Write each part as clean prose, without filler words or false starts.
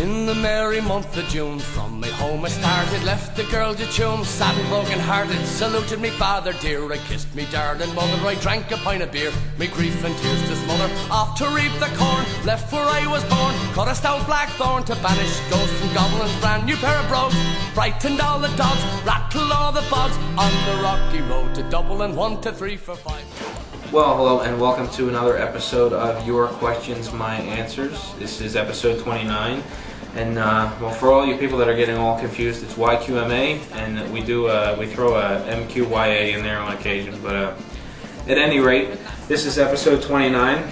In the merry month of June, from my home I started, left the girl to tune, sad and broken hearted, saluted me father dear, I kissed me darling mother, I drank a pint of beer, me grief and tears to smother, off to reap the corn, left where I was born, cut a stout blackthorn to banish ghosts and goblins, brand new pair of brogues, brightened all the dogs, rattled all the bogs, on the rocky road to Dublin, 1 to 3 for 5. Well, hello and welcome to another episode of Your Questions, My Answers. This is episode 29, and well, for all you people that are getting all confused, it's YQMA, and we throw a MQYA in there on occasion. But at any rate, this is episode 29.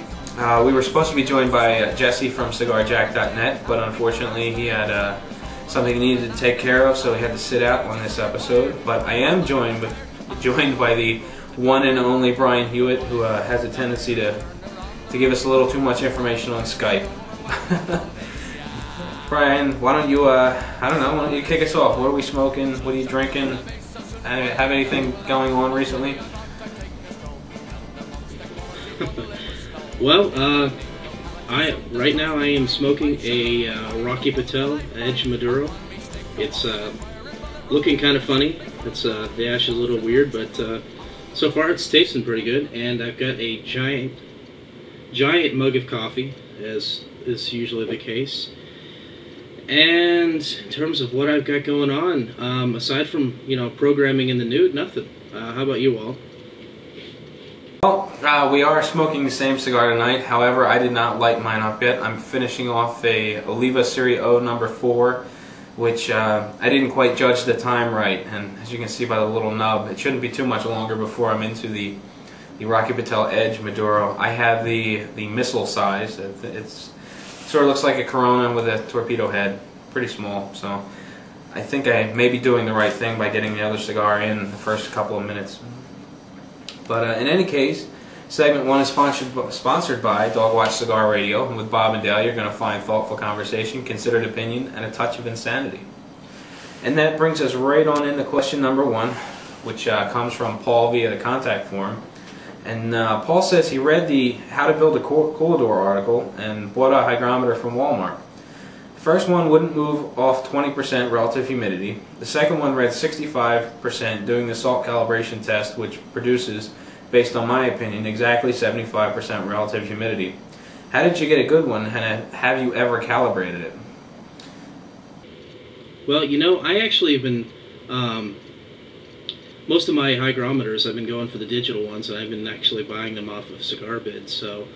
We were supposed to be joined by Jesse from CigarJack.net, but unfortunately he had something he needed to take care of, so he had to sit out on this episode. But I am joined by the one and only Brian Hewitt, who has a tendency to give us a little too much information on Skype. Brian, why don't you, I don't know, why don't you kick us off? What are we smoking? What are you drinking? Have anything going on recently? Well, right now I am smoking a Rocky Patel Edge Maduro. It's looking kind of funny. It's the ash is a little weird, but so far it's tasting pretty good. And I've got a giant mug of coffee, as is usually the case. And in terms of what I've got going on, aside from programming in the nude, nothing. How about you all? Well, we are smoking the same cigar tonight. However, I did not light mine up yet. I'm finishing off a Oliva Serie O number 4, which I didn't quite judge the time right. And as you can see by the little nub, it shouldn't be too much longer before I'm into the Rocky Patel Edge Maduro. I have the missile size. It sort of looks like a Corona with a torpedo head. Pretty small. So I think I may be doing the right thing by getting the other cigar in the first couple of minutes. But in any case, segment 1 is sponsored by Dog Watch Cigar Radio, and with Bob and Dale you're going to find thoughtful conversation, considered opinion, and a touch of insanity. And that brings us right on into question number 1, which comes from Paul via the contact form. And Paul says he read the How to Build a Coolador article and bought a hygrometer from Walmart. The first one wouldn't move off 20% relative humidity. The second one read 65% doing the salt calibration test, which produces, based on my opinion, exactly 75% relative humidity. How did you get a good one, and have you ever calibrated it? Well, I actually have been, most of my hygrometers I've been going for the digital ones, and I've been actually buying them off of Cigar Bid, so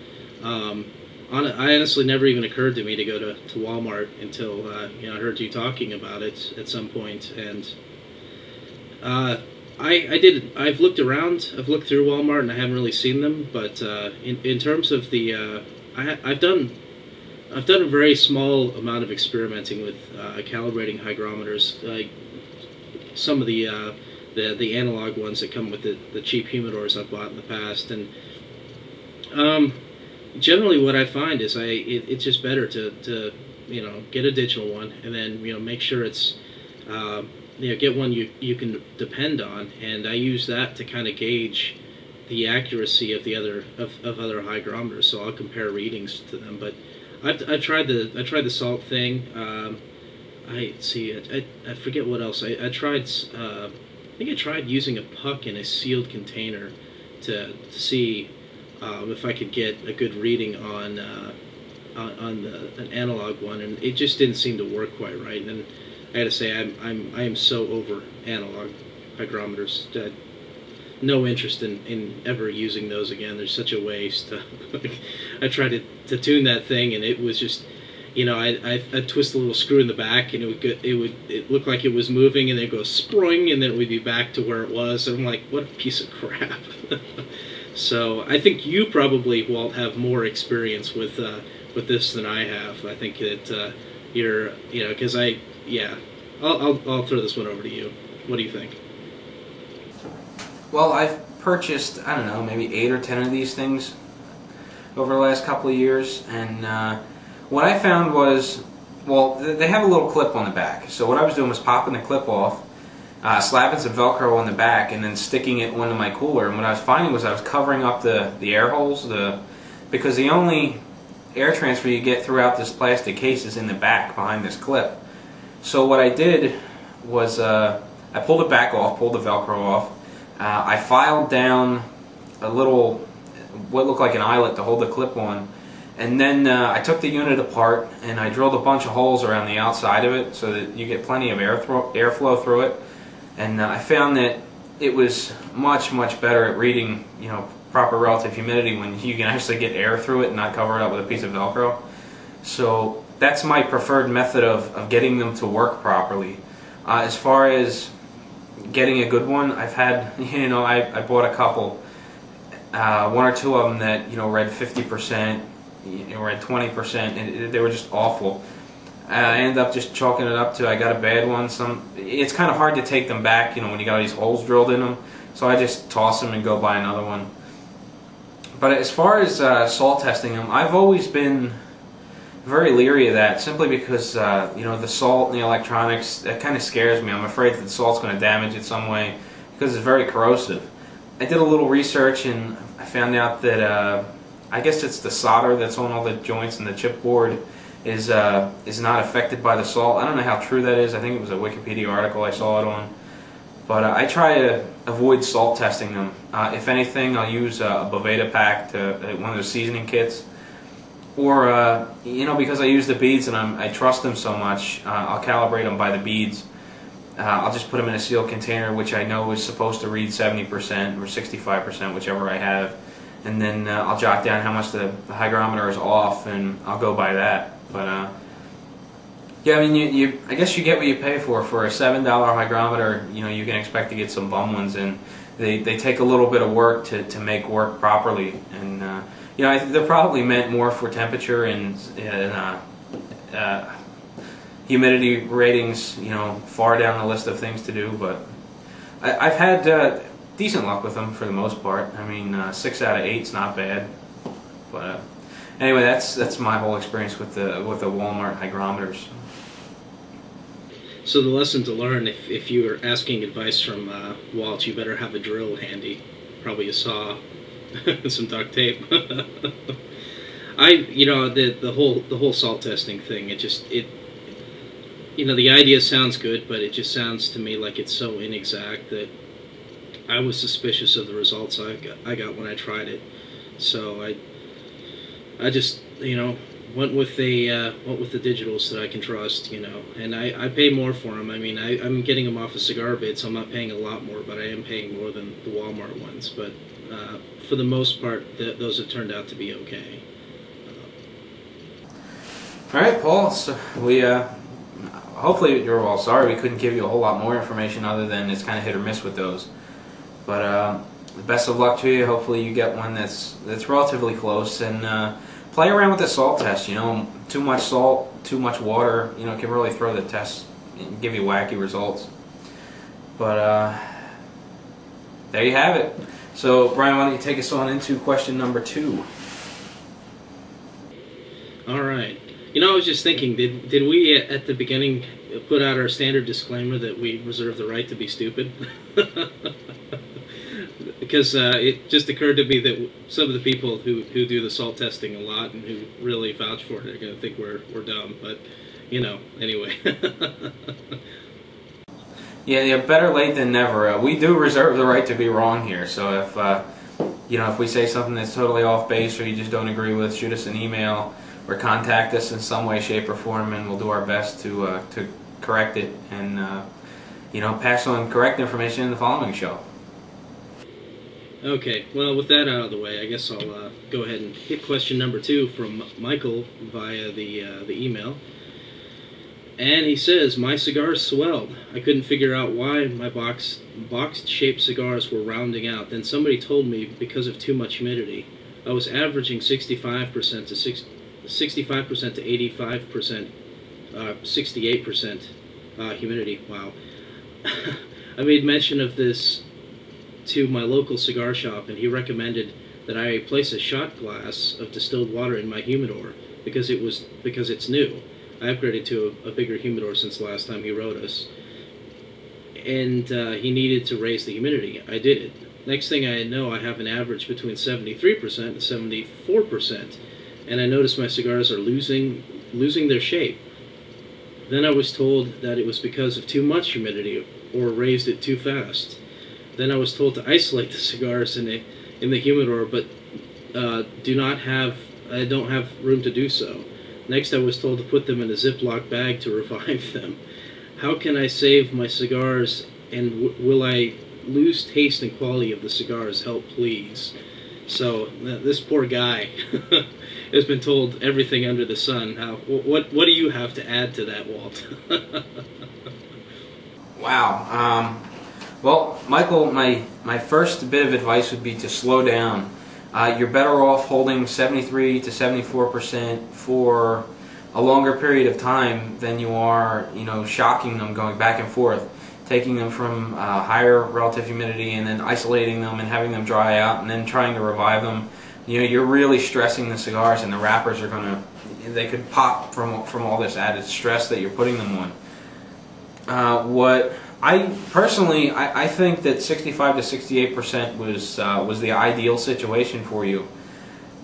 I honestly never even occurred to me to go to Walmart until I heard you talking about it at some point, and I've looked around, I've looked through Walmart, and I haven't really seen them. But in terms of the, I've done a very small amount of experimenting with calibrating hygrometers, like some of the analog ones that come with the cheap humidors I've bought in the past, and generally what I find is it's just better to get a digital one, and then make sure it's get one you can depend on, and I use that to kind of gauge the accuracy of other hygrometers. So I'll compare readings to them. But I tried the salt thing. I forget what else I tried. I think I tried using a puck in a sealed container to see if I could get a good reading on an analog one, and it just didn't seem to work quite right. And I gotta say, I am so over analog hygrometers. No interest in ever using those again. They're such a waste. I tried to tune that thing, and it was just, I'd twist a little screw in the back, and it looked like it was moving, and then it goes spring, and then it would be back to where it was. And I'm like, what a piece of crap. So I think you probably, Walt, have more experience with this than I have. I think that you're, because I'll throw this one over to you. What do you think? Well, I've purchased, I don't know, maybe 8 or 10 of these things over the last couple of years, and what I found was, well, they have a little clip on the back. So what I was doing was popping the clip off, slapping some Velcro on the back, and then sticking it onto my cooler. And what I was finding was I was covering up the air holes, because the only air transfer you get throughout this plastic case is in the back behind this clip. So what I did was I pulled it back off, pulled the Velcro off. I filed down a little, what looked like an eyelet to hold the clip on, and then I took the unit apart and I drilled a bunch of holes around the outside of it so that you get plenty of airflow through it. And I found that it was much better at reading, you know, proper relative humidity when you can actually get air through it and not cover it up with a piece of Velcro. So that's my preferred method of getting them to work properly. As far as getting a good one, I've had, you know, I bought a couple, one or two of them that, you know, read 50%, you know, read 20%, and they were just awful. I ended up just chalking it up to I got a bad one. It's kind of hard to take them back, you know, when you got all these holes drilled in them. So I just toss them and go buy another one. But as far as salt testing them, I've always been very leery of that, simply because you know, the salt and the electronics, that kind of scares me. I'm afraid that the salt's going to damage it some way because it's very corrosive. I did a little research and I found out that I guess it's the solder that's on all the joints and the chipboard is not affected by the salt. I don't know how true that is. I think it was a Wikipedia article I saw it on. But I try to avoid salt testing them. If anything, I'll use a Boveda pack, one of those seasoning kits. Or, you know, because I use the beads and I trust them so much, I'll calibrate them by the beads. I'll just put them in a sealed container, which I know is supposed to read 70% or 65%, whichever I have. And then I'll jot down how much the hygrometer is off, and I'll go by that. But yeah, I mean, I guess you get what you pay for. For a $7 hygrometer, you know, you can expect to get some bum ones, and they take a little bit of work to make work properly. And you know, they're probably meant more for temperature and humidity ratings, you know, far down the list of things to do. But I've had decent luck with them for the most part. I mean, 6 out of 8 is not bad. But anyway, that's my whole experience with the Walmart hygrometers. So the lesson to learn, if you are asking advice from Walt, you better have a drill handy, probably a saw, and some duct tape. You know, the whole salt testing thing, you know, the idea sounds good, but it just sounds to me like it's so inexact that I was suspicious of the results I got when I tried it. So I just, you know, went with the digitals that I can trust, you know, and I pay more for them. I mean, I'm getting them off of Cigar Bit, so I'm not paying a lot more, but I am paying more than the Walmart ones. But for the most part, those have turned out to be okay. All right, Paul. So we hopefully you're all sorry we couldn't give you a whole lot more information other than it's kind of hit or miss with those. But best of luck to you. Hopefully you get one that's relatively close, and play around with the salt test. You know, too much salt, too much water, you know, can really throw the test and give you wacky results. But there you have it. So Brian, why don't you take us on into question number 2? All right. You know, I was just thinking, did we at the beginning put out our standard disclaimer that we reserve the right to be stupid? Because it just occurred to me that some of the people who do the salt testing a lot and who really vouch for it are going to think we're dumb. But, you know, anyway. Yeah, better late than never. We do reserve the right to be wrong here. So if you know, if we say something that's totally off base or you just don't agree with, shoot us an email or contact us in some way, shape, or form, and we'll do our best to correct it and you know, pass on correct information in the following show. Okay, well, with that out of the way, I guess I'll go ahead and hit question number 2 from Michael via the email. And he says, my cigars swelled. I couldn't figure out why my box-shaped cigars were rounding out. Then somebody told me because of too much humidity. I was averaging 65% to 85%, 68% humidity. Wow. I made mention of this to my local cigar shop, and he recommended that I place a shot glass of distilled water in my humidor because it's new. I upgraded to a bigger humidor since the last time he wrote us, and he needed to raise the humidity. I did it. Next thing I know, I have an average between 73% and 74%, and I noticed my cigars are losing their shape. Then I was told that it was because of too much humidity or raised it too fast. Then I was told to isolate the cigars in the humidor, but I don't have room to do so. Next, I was told to put them in a Ziploc bag to revive them. How can I save my cigars, and will I lose taste and quality of the cigars? Help, please. So this poor guy has been told everything under the sun. What do you have to add to that, Walt? Wow. Well, Michael, my first bit of advice would be to slow down. You're better off holding 73 to 74% for a longer period of time than you are, shocking them, going back and forth, taking them from higher relative humidity and then isolating them and having them dry out and then trying to revive them. You're really stressing the cigars, and the wrappers are they could pop from all this added stress that you're putting them on. What I personally, I think that 65 to 68% was the ideal situation for you.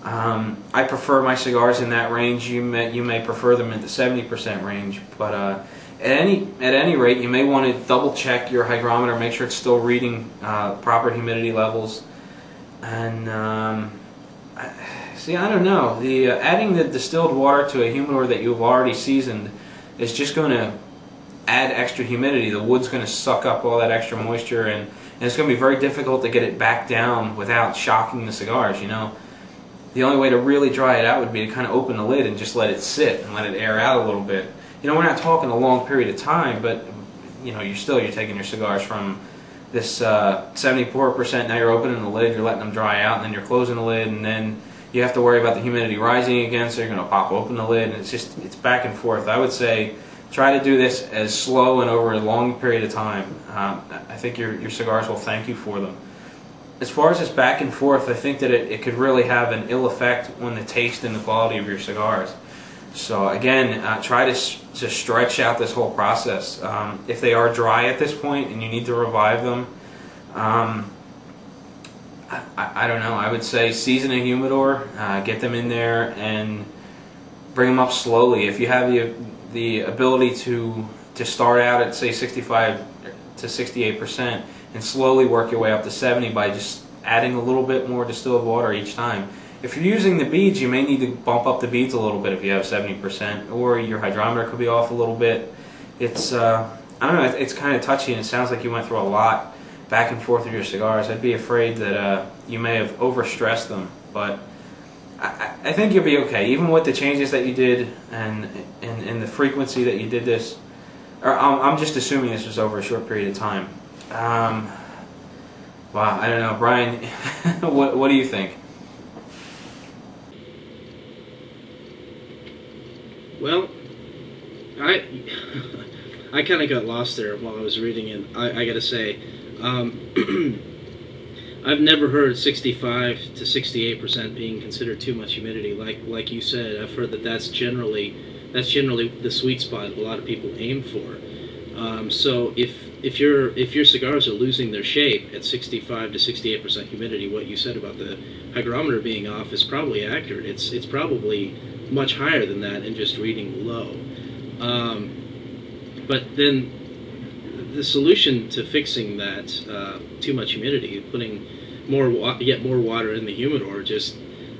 I prefer my cigars in that range. You may prefer them in the 70% range, but at any rate, you may want to double check your hygrometer, make sure it's still reading proper humidity levels. And see, I don't know. Adding the distilled water to a humidor that you've already seasoned is just going to add extra humidity. The wood's going to suck up all that extra moisture, and it's going to be very difficult to get it back down without shocking the cigars. The only way to really dry it out would be to kind of open the lid and just let it sit and let it air out a little bit. We're not talking a long period of time, but you're taking your cigars from this 74%. Now you're opening the lid, you're letting them dry out, and then you're closing the lid, and then you have to worry about the humidity rising again, so you're going to pop open the lid, and it's back and forth. I would say try to do this as slow and over a long period of time. I think your cigars will thank you for them. As far as this back and forth, I think that it could really have an ill effect on the taste and the quality of your cigars. So again, try to stretch out this whole process. If they are dry at this point and you need to revive them, I don't know. I would say season a humidor, get them in there, and bring them up slowly. If you have the ability to start out at, say, 65 to 68% and slowly work your way up to 70 by just adding a little bit more distilled water each time. If you're using the beads, you may need to bump up the beads a little bit if you have 70%, or your hydrometer could be off a little bit. It's I don't know, it's kind of touchy, and it sounds like you went through a lot back and forth with your cigars. I'd be afraid that you may have overstressed them, but I think you'll be okay, even with the changes that you did and the frequency that you did this. Or I'm just assuming this was over a short period of time. Wow, I don't know, Brian. what do you think? Well, I kind of got lost there while I was reading it. I got to say, I've never heard 65 to 68% being considered too much humidity. Like you said, I've heard that's generally the sweet spot a lot of people aim for. So if your cigars are losing their shape at 65 to 68% humidity, what you said about the hygrometer being off is probably accurate. It's probably much higher than that and just reading low. But then the solution to fixing that too much humidity, putting yet more water in the humidor,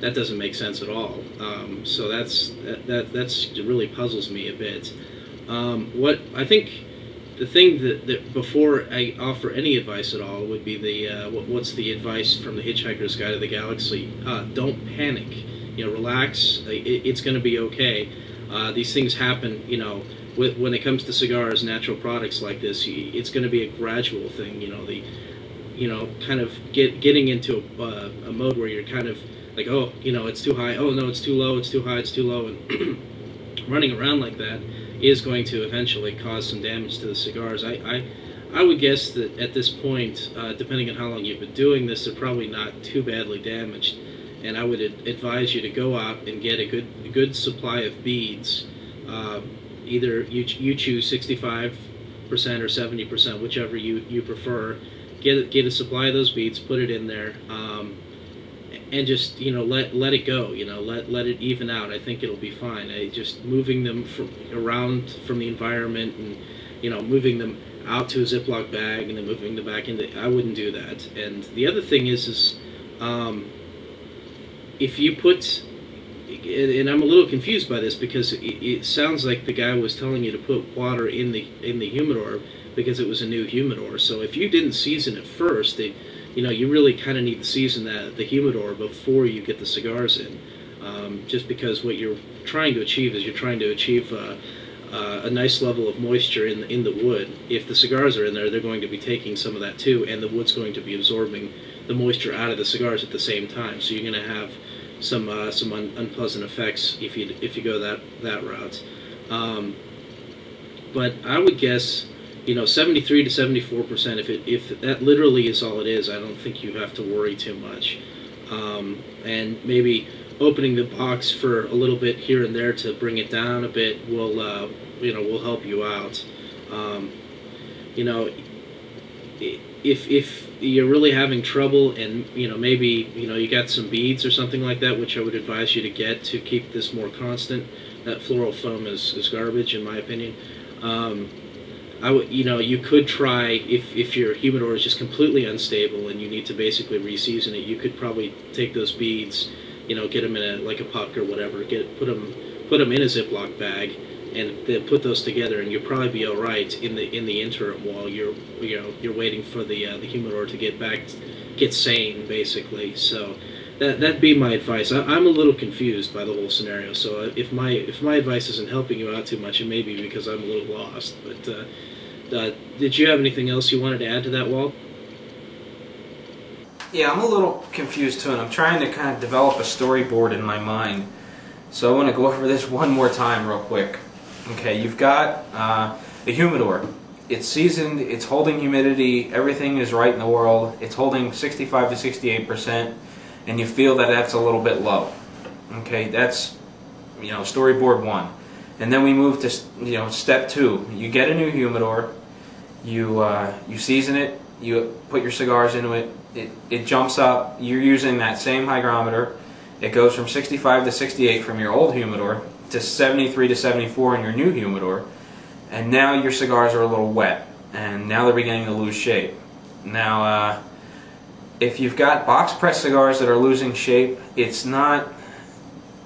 that doesn't make sense at all. So that's really puzzles me a bit. What I think the thing that before I offer any advice at all would be what's the advice from the Hitchhiker's Guide to the Galaxy? Don't panic. Relax. It's going to be okay. These things happen. When it comes to cigars, natural products like this, it's going to be a gradual thing. Kind of getting into a mode where you're kind of like, oh, it's too high. Oh no, it's too low. It's too high. It's too low, and running around like that is going to eventually cause some damage to the cigars. I would guess that at this point, depending on how long you've been doing this, they're probably not too badly damaged. And I would advise you to go out and get a good supply of beads. Either you choose 65% or 70%, whichever you prefer. Get a supply of those beads, put it in there, and just let it go. Let it even out. I think it'll be fine. Just moving them around from the environment, and moving them out to a Ziploc bag and then moving them back into. I wouldn't do that. And the other thing is if you put, and I'm a little confused by this because it sounds like the guy was telling you to put water in the humidor because it was a new humidor. So if you didn't season it first, you really kind of need to season the humidor before you get the cigars in, just because what you're trying to achieve is a nice level of moisture in the wood. If the cigars are in there, they're going to be taking some of that too, and the wood's going to be absorbing the moisture out of the cigars at the same time. So you're going to have some unpleasant effects if you go that route. But I would guess 73 to 74%. If that literally is all it is, I don't think you have to worry too much. And maybe opening the box for a little bit here and there to bring it down a bit will help you out. If you're really having trouble and maybe you got some beads or something like that, which I would advise you to get to keep this more constant. That floral foam is garbage in my opinion. You could try, if your humidor is just completely unstable and you need to basically reseason it, you could probably take those beads, get them in a puck or whatever, put them in a Ziploc bag, and then put those together, and you'll probably be all right in the interim while you're waiting for the humidor to get sane basically. So that'd be my advice. I'm a little confused by the whole scenario. So if my advice isn't helping you out too much, it may be because I'm a little lost. But did you have anything else you wanted to add to that, Walt? Yeah, I'm a little confused too, and I'm trying to kind of develop a storyboard in my mind. So I want to go over this one more time real quick. Okay, you've got a humidor. It's seasoned, it's holding humidity, everything is right in the world. It's holding 65 to 68%, and you feel that that's a little bit low. Okay, that's storyboard one. And then we move to step two. You get a new humidor. You season it. You put your cigars into it. It jumps up. You're using that same hygrometer. It goes from 65 to 68 from your old humidor to 73 to 74 in your new humidor. And now your cigars are a little wet, and now they're beginning to lose shape. Now, if you've got box press cigars that are losing shape, it's not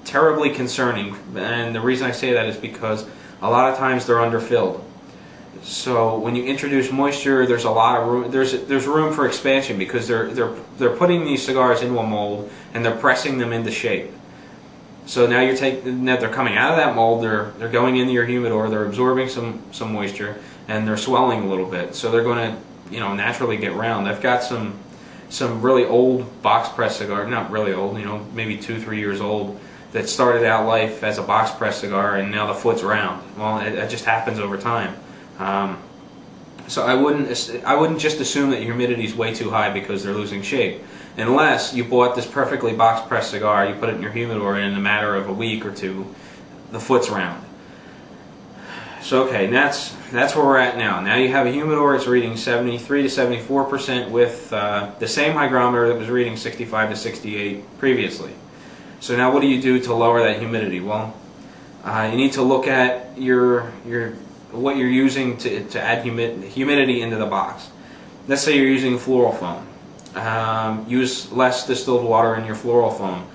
terribly concerning, and the reason I say that is because a lot of times they're underfilled. So when you introduce moisture, there's a lot of room. There's room for expansion because they're putting these cigars into a mold and they're pressing them into shape. So now they're coming out of that mold. They're going into your humidor. They're absorbing some moisture and they're swelling a little bit. So they're going to naturally get round. I've got some really old box press cigar, not really old, maybe 2-3 years old, that started out life as a box press cigar and now the foot's round. Well, it just happens over time. So I wouldn't just assume that your humidity is way too high because they're losing shape, unless you bought this perfectly box pressed cigar, you put it in your humidor, and in a matter of a week or two, the foot's round. So okay, that's where we're at now. Now you have a humidor. It's reading 73 to 74% with the same hygrometer that was reading 65 to 68 previously. So now what do you do to lower that humidity? Well, you need to look at what you're using to add humidity into the box. Let's say you're using floral foam. Use less distilled water in your floral foam,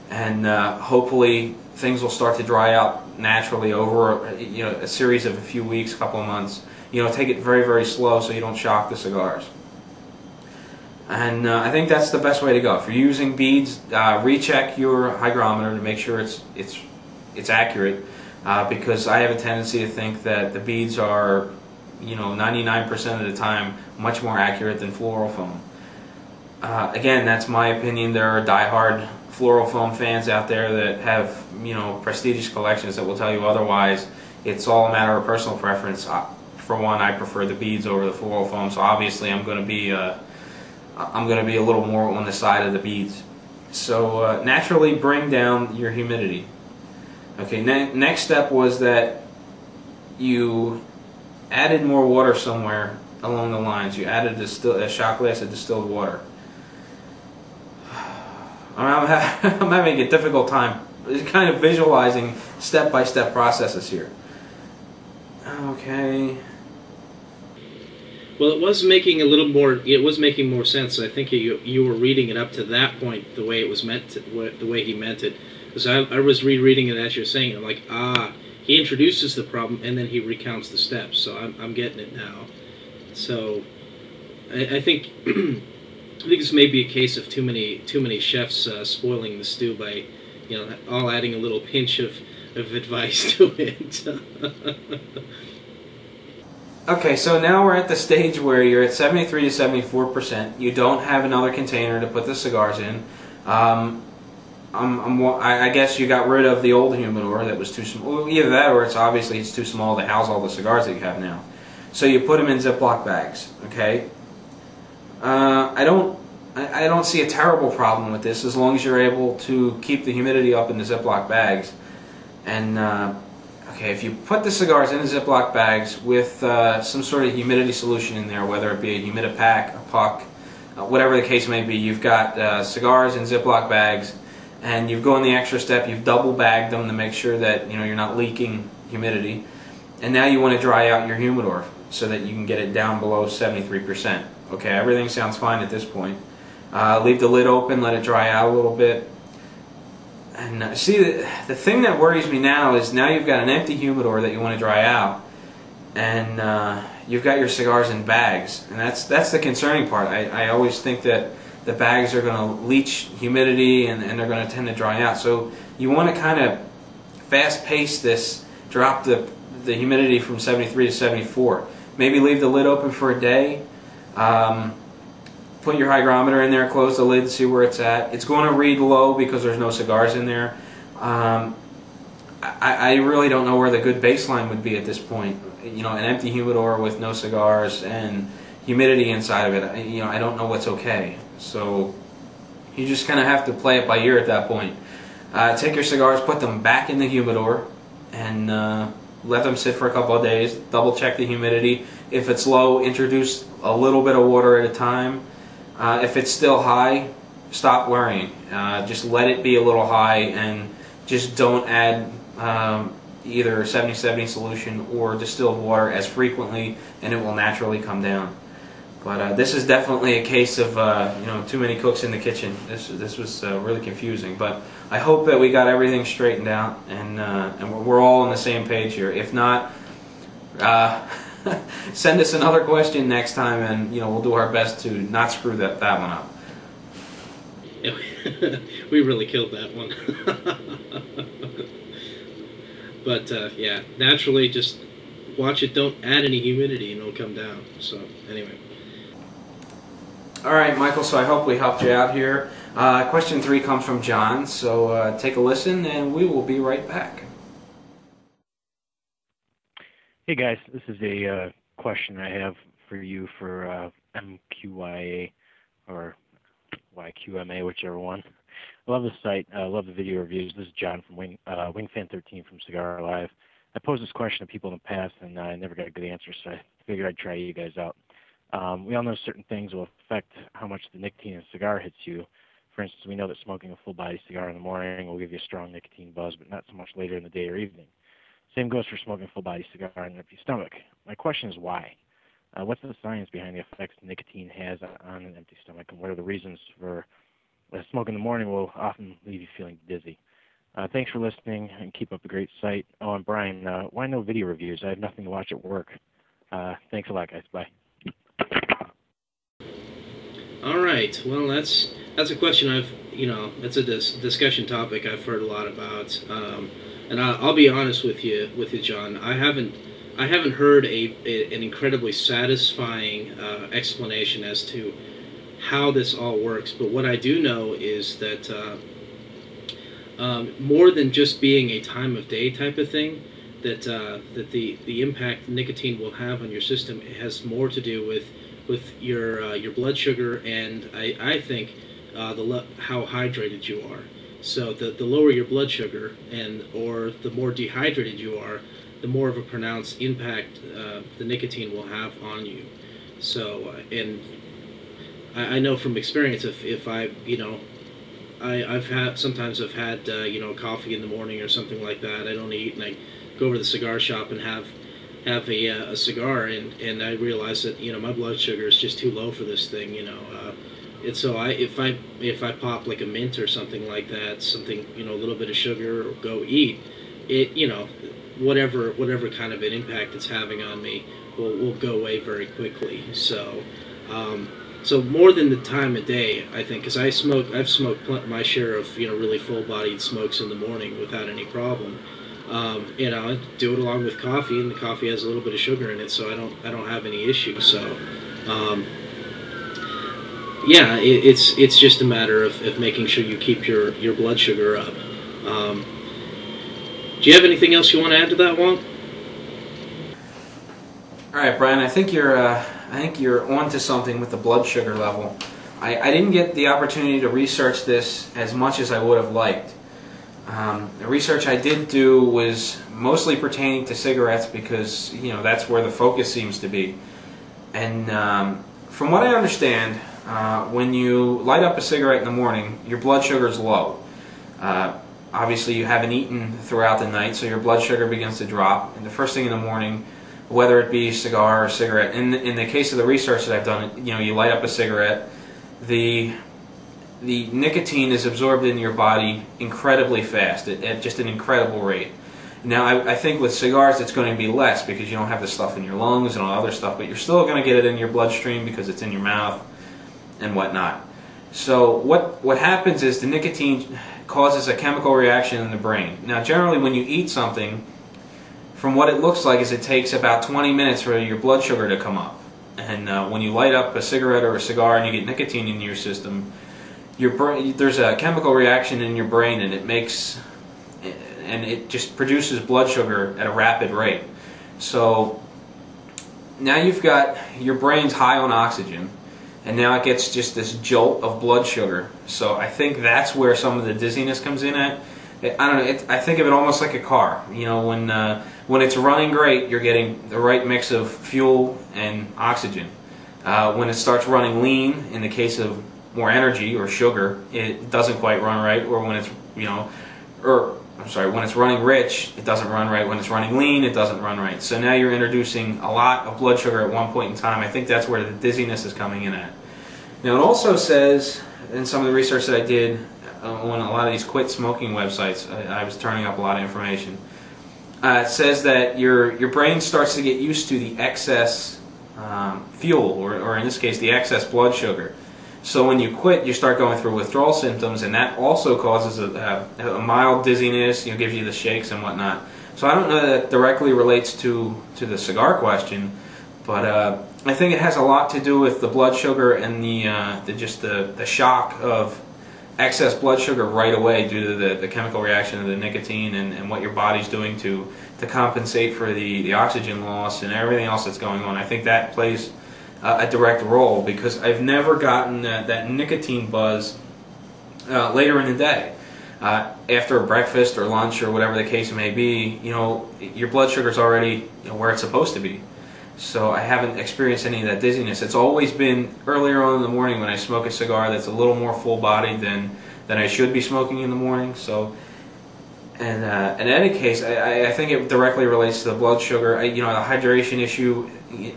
and hopefully things will start to dry out naturally over a series of a few weeks, a couple of months. Take it very, very slow so you don't shock the cigars. And I think that's the best way to go. If you're using beads, recheck your hygrometer to make sure it's accurate. Because I have a tendency to think that the beads are, 99% of the time much more accurate than floral foam. Again, that's my opinion. There are diehard floral foam fans out there that have, prestigious collections that will tell you otherwise. It's all a matter of personal preference. For one, I prefer the beads over the floral foam, so obviously I'm going to be a little more on the side of the beads. So naturally, bring down your humidity. Okay, next step was that you added more water somewhere along the lines. You added a shot glass of distilled water. I'm having a difficult time kind of visualizing step-by-step processes here. Okay. Well, it was making a little more. It was making more sense. I think you were reading it up to that point the way it was meant, the way he meant it. Because I was rereading it as you're saying it. I'm like, he introduces the problem and then he recounts the steps. So I'm getting it now. So I think I think this may be a case of too many chefs spoiling the stew by, all adding a little pinch of advice to it. Okay, so now we're at the stage where you're at 73 to 74%. You don't have another container to put the cigars in. I guess you got rid of the old humidor that was too small. Either that, or it's too small to house all the cigars that you have now. So you put them in Ziploc bags. Okay. I don't see a terrible problem with this as long as you're able to keep the humidity up in the Ziploc bags. And okay, if you put the cigars in the Ziploc bags with some sort of humidity solution in there, whether it be a humidipack, a puck, whatever the case may be, you've got cigars in Ziploc bags, and you've gone the extra step, you've double bagged them to make sure that you're not leaking humidity, and now you want to dry out your humidor so that you can get it down below 73%. Okay, everything sounds fine at this point. Leave the lid open, let it dry out a little bit. And see, the thing that worries me now is now you've got an empty humidor that you want to dry out, and you've got your cigars in bags, and that's the concerning part. I always think that the bags are going to leach humidity and they're going to tend to dry out. So you want to kind of fast pace this, drop the humidity from 73 to 74. Maybe leave the lid open for a day. Put your hygrometer in there, close the lid, see where it's at. It's going to read low because there's no cigars in there. I really don't know where the good baseline would be at this point. An empty humidor with no cigars and humidity inside of it. I don't know what's okay. So you just kind of have to play it by ear at that point. Take your cigars, put them back in the humidor, and let them sit for a couple of days. Double check the humidity. If it's low, introduce a little bit of water at a time. If it's still high, stop worrying. Just let it be a little high, and just don't add either 70/70 solution or distilled water as frequently, and it will naturally come down. But this is definitely a case of too many cooks in the kitchen. This was really confusing. But I hope that we got everything straightened out, and we're all on the same page here. If not, send us another question next time, and we'll do our best to not screw that one up. Yeah, we really killed that one. But yeah, naturally, just watch it. Don't add any humidity, and it'll come down. So anyway. All right, Michael. So I hope we helped you out here. Question 3 comes from John. So take a listen, and we will be right back. Hey guys, this is a question I have for you for MQYA or YQMA, whichever one. I love the site. I love the video reviews. This is John from Wingfan13 from Cigar Live. I posed this question to people in the past, and I never got a good answer, so I figured I'd try you guys out. We all know certain things will affect how much the nicotine in a cigar hits you. For instance, we know that smoking a full-body cigar in the morning will give you a strong nicotine buzz, but not so much later in the day or evening. Same goes for smoking a full-body cigar on an empty stomach. My question is why? What's the science behind the effects nicotine has on an empty stomach, and what are the reasons for smoking in the morning will often leave you feeling dizzy? Thanks for listening, and keep up the great site. Oh, and Brian, why no video reviews? I have nothing to watch at work. Thanks a lot, guys. Bye. All right. Well, that's a question that's a discussion topic I've heard a lot about. And I'll be honest with you, John. I haven't heard an incredibly satisfying explanation as to how this all works. But what I do know is that more than just being a time of day type of thing, that the impact nicotine will have on your system has more to do with your blood sugar, and I think how hydrated you are. So the lower your blood sugar or the more dehydrated you are, the more of a pronounced impact the nicotine will have on you. So and I know from experience, if I sometimes I've had you know, coffee in the morning or something like that. I don't eat, and I go over to the cigar shop and have a cigar, and I realize that, you know, my blood sugar is just too low for this thing, you know. And so if I pop like a mint or something like that, something, you know, a little bit of sugar, or go eat it, you know, whatever kind of an impact it's having on me will go away very quickly. So so more than the time of day, I think, because I've smoked my share of, you know, really full-bodied smokes in the morning without any problem. You know, I do it along with coffee, and the coffee has a little bit of sugar in it, so I don't have any issues. So yeah, it's just a matter of making sure you keep your blood sugar up. Do you have anything else you want to add to that, Walt? All right, Brian. I think you're onto something with the blood sugar level. I didn't get the opportunity to research this as much as I would have liked. The research I did do was mostly pertaining to cigarettes because, you know, that's where the focus seems to be. And from what I understand, when you light up a cigarette in the morning, your blood sugar is low. Obviously, you haven't eaten throughout the night, so your blood sugar begins to drop. And the first thing in the morning, whether it be cigar or cigarette, in the case of the research that I've done, you know, you light up a cigarette, the nicotine is absorbed in your body incredibly fast, at just an incredible rate. Now, I think with cigars it's going to be less because you don't have the stuff in your lungs and all other stuff, but you're still going to get it in your bloodstream because it's in your mouth and whatnot. So what happens is the nicotine causes a chemical reaction in the brain. Now, generally when you eat something, from what it looks like is it takes about 20 minutes for your blood sugar to come up. And when you light up a cigarette or a cigar and you get nicotine in your system, there's a chemical reaction in your brain, and it just produces blood sugar at a rapid rate. So now you've got your brain's high on oxygen, and now it gets just this jolt of blood sugar. So I think that's where some of the dizziness comes in at. I don't know. I think of it almost like a car. You know, when it's running great, you're getting the right mix of fuel and oxygen. When it starts running lean, in the case of more energy or sugar, it doesn't quite run right. Or when it's, you know, when it's running rich, it doesn't run right. When it's running lean, it doesn't run right. So now you're introducing a lot of blood sugar at one point in time. I think that's where the dizziness is coming in at. Now, it also says, in some of the research that I did on a lot of these quit smoking websites, I was turning up a lot of information. It says that your brain starts to get used to the excess fuel, or in this case, the excess blood sugar. So when you quit, you start going through withdrawal symptoms, and that also causes a mild dizziness, gives you the shakes and whatnot. So I don't know that directly relates to the cigar question, but I think it has a lot to do with the blood sugar and the shock of excess blood sugar right away due to the chemical reaction of the nicotine and what your body's doing to compensate for the oxygen loss and everything else that's going on. I think that plays a direct role, because I've never gotten that nicotine buzz later in the day. After breakfast or lunch or whatever the case may be, your blood sugar's already where it's supposed to be. So I haven't experienced any of that dizziness. It's always been earlier on in the morning when I smoke a cigar that's a little more full-bodied than I should be smoking in the morning. So, and in any case, I think it directly relates to the blood sugar. The hydration issue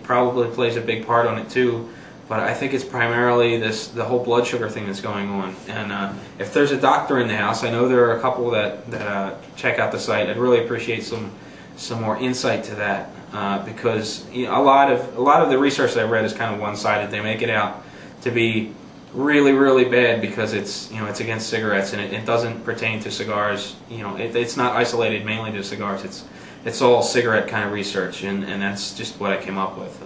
probably plays a big part on it too. But I think it's primarily the whole blood sugar thing that's going on. And if there's a doctor in the house, I know there are a couple that check out the site. I'd really appreciate some more insight to that, because a lot of the research that I read is kind of one-sided. They make it out to be really, really bad because it's against cigarettes, and it doesn't pertain to cigars. It's not isolated mainly to cigars. It's all cigarette kind of research, and that's just what I came up with.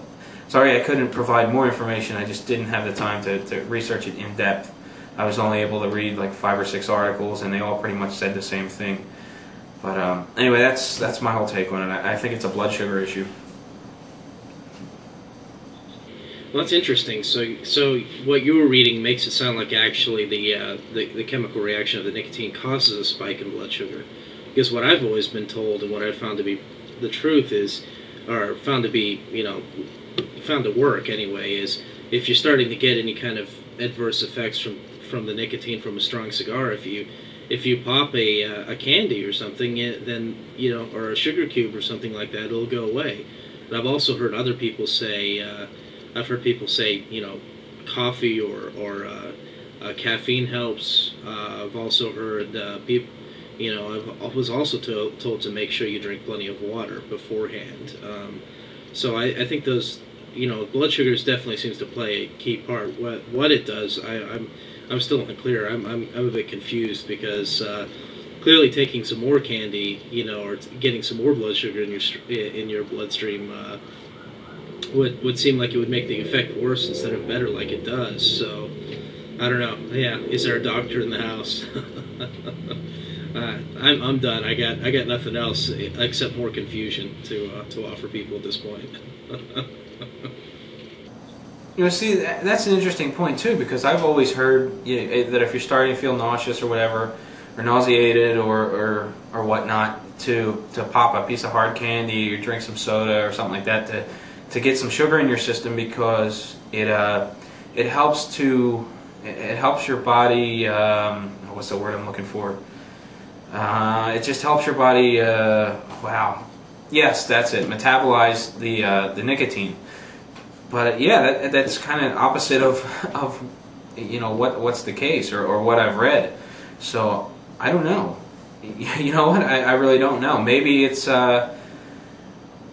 Sorry I couldn't provide more information. I just didn't have the time to research it in depth. I was only able to read like 5 or 6 articles, and they all pretty much said the same thing. But anyway, that's my whole take on it. I think it's a blood sugar issue. Well, that's interesting. So what you were reading makes it sound like actually the chemical reaction of the nicotine causes a spike in blood sugar. Because what I've always been told, and what I've found to be the truth is, or found to be, found to work anyway, is if you're starting to get any kind of adverse effects from the nicotine from a strong cigar. If you pop a candy or something, then or a sugar cube or something like that, it'll go away. But I've also heard other people say, coffee or caffeine helps. I've also heard people. I was also told to make sure you drink plenty of water beforehand. So I think those, blood sugars definitely seems to play a key part. What it does, I'm still unclear. I'm a bit confused, because clearly taking some more candy, or getting some more blood sugar in your bloodstream would seem like it would make the effect worse instead of better, like it does. So I don't know. Yeah, is there a doctor in the house? I'm done. I got nothing else except more confusion to offer people at this point. See, that's an interesting point too, because I've always heard that if you're starting to feel nauseous or whatever, or nauseated or whatnot, to pop a piece of hard candy or drink some soda or something like that to get some sugar in your system, because it helps your body. What's the word I'm looking for? It just helps your body. Wow. Yes, that's it. Metabolize the nicotine. But yeah, that's kind of opposite of what's the case or what I've read. So I don't know. You know what? I really don't know. Maybe it's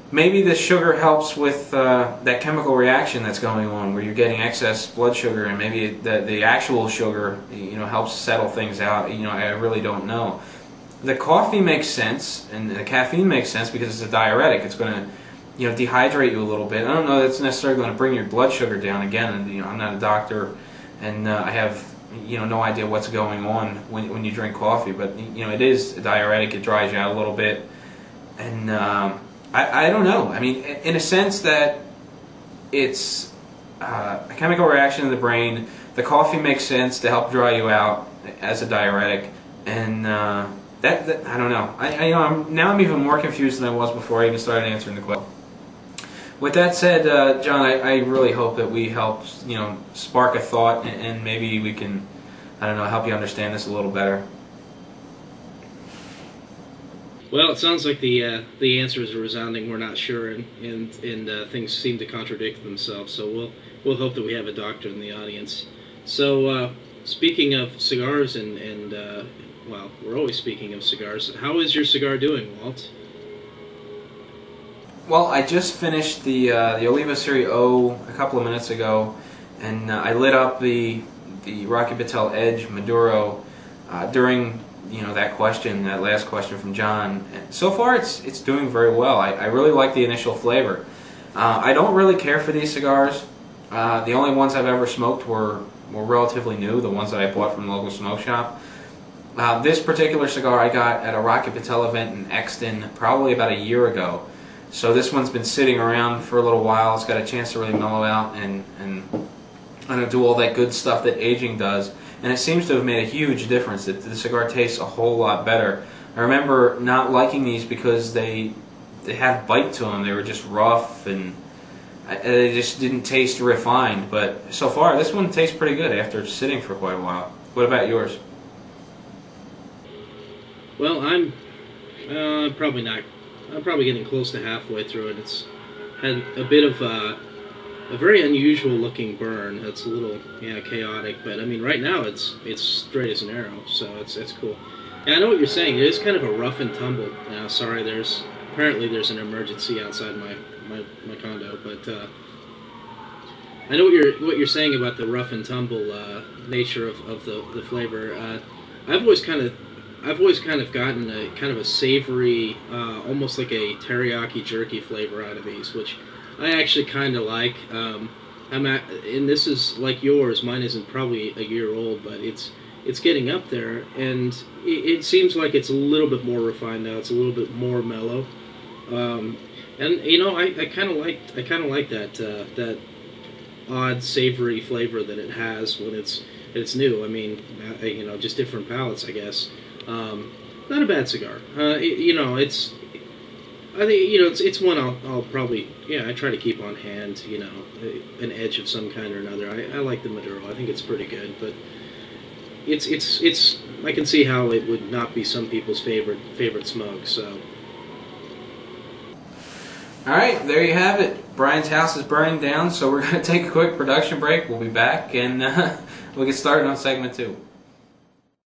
maybe the sugar helps with that chemical reaction that's going on, where you're getting excess blood sugar, and maybe the actual sugar helps settle things out. I really don't know. The coffee makes sense, and the caffeine makes sense because it's a diuretic. It's going to dehydrate you a little bit. I don't know that's necessarily going to bring your blood sugar down. Again, I'm not a doctor, and I have no idea what's going on when you drink coffee. But it is a diuretic. It dries you out a little bit, and I don't know. I mean, in a sense that it's a chemical reaction in the brain. The coffee makes sense to help dry you out as a diuretic, and that I don't know. I'm even more confused than I was before I even started answering the question. With that said, John, I really hope that we help spark a thought, and maybe we can, I don't know, help you understand this a little better. Well, it sounds like the answer is a resounding "we're not sure," and things seem to contradict themselves. So we'll hope that we have a doctor in the audience. So speaking of cigars, and well, we're always speaking of cigars. How is your cigar doing, Walt? Well, I just finished the Oliva Serie O a couple of minutes ago, and I lit up the Rocky Patel Edge Maduro during that last question from John. And so far, it's doing very well. I really like the initial flavor. I don't really care for these cigars. The only ones I've ever smoked were relatively new, the ones that I bought from the local smoke shop. This particular cigar I got at a Rocky Patel event in Exton probably about a year ago. So this one's been sitting around for a little while. It's got a chance to really mellow out and do all that good stuff that aging does. And it seems to have made a huge difference. The cigar tastes a whole lot better. I remember not liking these because they had bite to them. They were just rough, and they just didn't taste refined. But so far, this one tastes pretty good after sitting for quite a while. What about yours? Well, I'm probably not. I'm probably getting close to halfway through it. It's had a bit of a very unusual looking burn. It's a little chaotic, but I mean right now it's straight as an arrow, so it's cool. Yeah, I know what you're saying. It is kind of a rough and tumble. Sorry, apparently there's an emergency outside my condo, but I know what you're saying about the rough and tumble nature of the flavor. I've always kind of gotten a kind of a savory, almost like a teriyaki jerky flavor out of these, which I actually kind of like. And this is like yours. Mine isn't probably a year old, but it's getting up there, and it seems like it's a little bit more refined now. It's a little bit more mellow, and I kind of like that odd savory flavor that it has when it's new. I mean, just different palates, I guess. Not a bad cigar. I think it's one I'll probably I try to keep on hand. An edge of some kind or another. I like the Maduro. I think it's pretty good. But it's I can see how it would not be some people's favorite smoke. So. All right, there you have it. Brian's house is burning down, so we're going to take a quick production break. We'll be back, and we'll get started on segment 2.